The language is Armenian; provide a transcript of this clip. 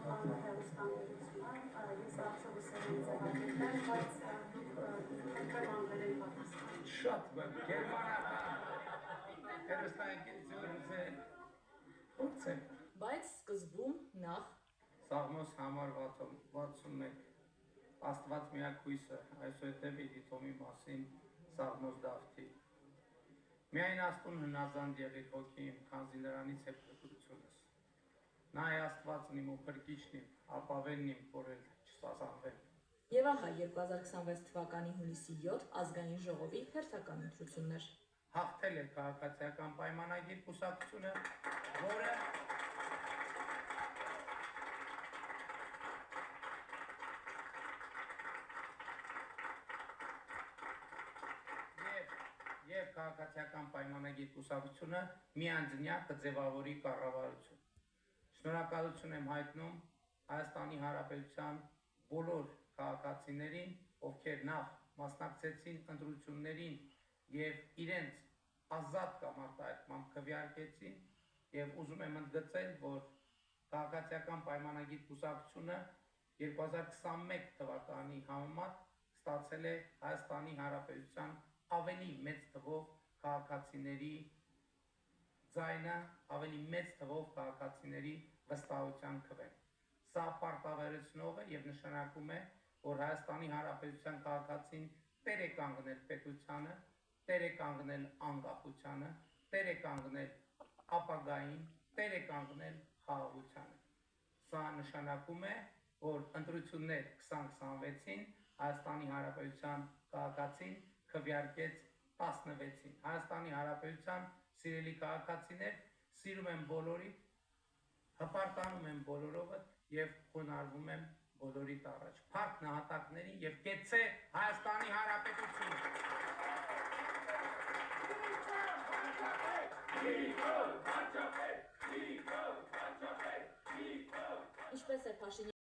Հայաստանի հեռուստաընկերությունը, ես ավտոբուսով եմ ձևակերպել, բայց դուք անգլերեն պատասխան։ Շատ գերմանական հեռուստաընկերությունը փորձել։ Բայց սկզբում նախ Սաղմոս համար 61 Աստված միակ հույսը, այսուհետև Իդիտոմի մասին Սաղմոս Դավթի։ Միայն Աստուն հնազանդ եղիր հոգիմ, քանզի նրանից է փրկությունս։ Նա է Աստվածն իմ ու փրկիչն իմ, ապավենն իմ, որ էլ չսազանվեմ։ Եվ ահա 2026 թվականի հունիսի 7 ազգային ժողովի հերթական ընտրություններ։ Հաղթել է քաղաքացիական պայմանագիր կուսակցությունը, որը Եվ քաղաքացիական պայմանագիր կուսակցությունը միանձնյա կձևավորի կառավարություն։ Շնորհակալություն եմ հայտնում Հայաստանի Հանրապետության բոլոր քաղաքացիներին, ովքեր նախ մասնակցեցին ընտրություններին եւ իրենց ազատ կամ արտահայտմամբ քվեարկեցին, եւ ուզում եմ ընդգծել, որ քաղաքացիական պայմանագիր կուսակցությունը 2021 թվականի համեմատ ստացել է Հայաստանի Հանրապետության ավելի մեծ թվով քաղաքացիների ձայնը, ավելի մեծ թվով քաղաքացիների վստահության քվեն։ Սա պարտավորեցնող է եւ նշանակում է, որ Հայաստանի Հանրապետության քաղաքացին տեր է կանգնել պետությանը, տեր է կանգնել անկախությանը, տեր է կանգնել ապագային, տեր է կանգնել խաղաղությանը։ Սա նշանակում է, որ ընտրություններ 2026-ին Հայաստանի Հանրապետության քաղաքացին քվեարկեց 16-ին։ Հայաստանի Հանրապետության սիրելի քաղաքացիներ, սիրում եմ բոլորիդ, հպարտանում եմ բոլորովդ եւ խոնարհվում եմ բոլորիդ առաջ։ Փառք նահատակներին եւ կեցցե Հայաստանի Հանրապետությունը։ Ինչպես է Փաշինյանը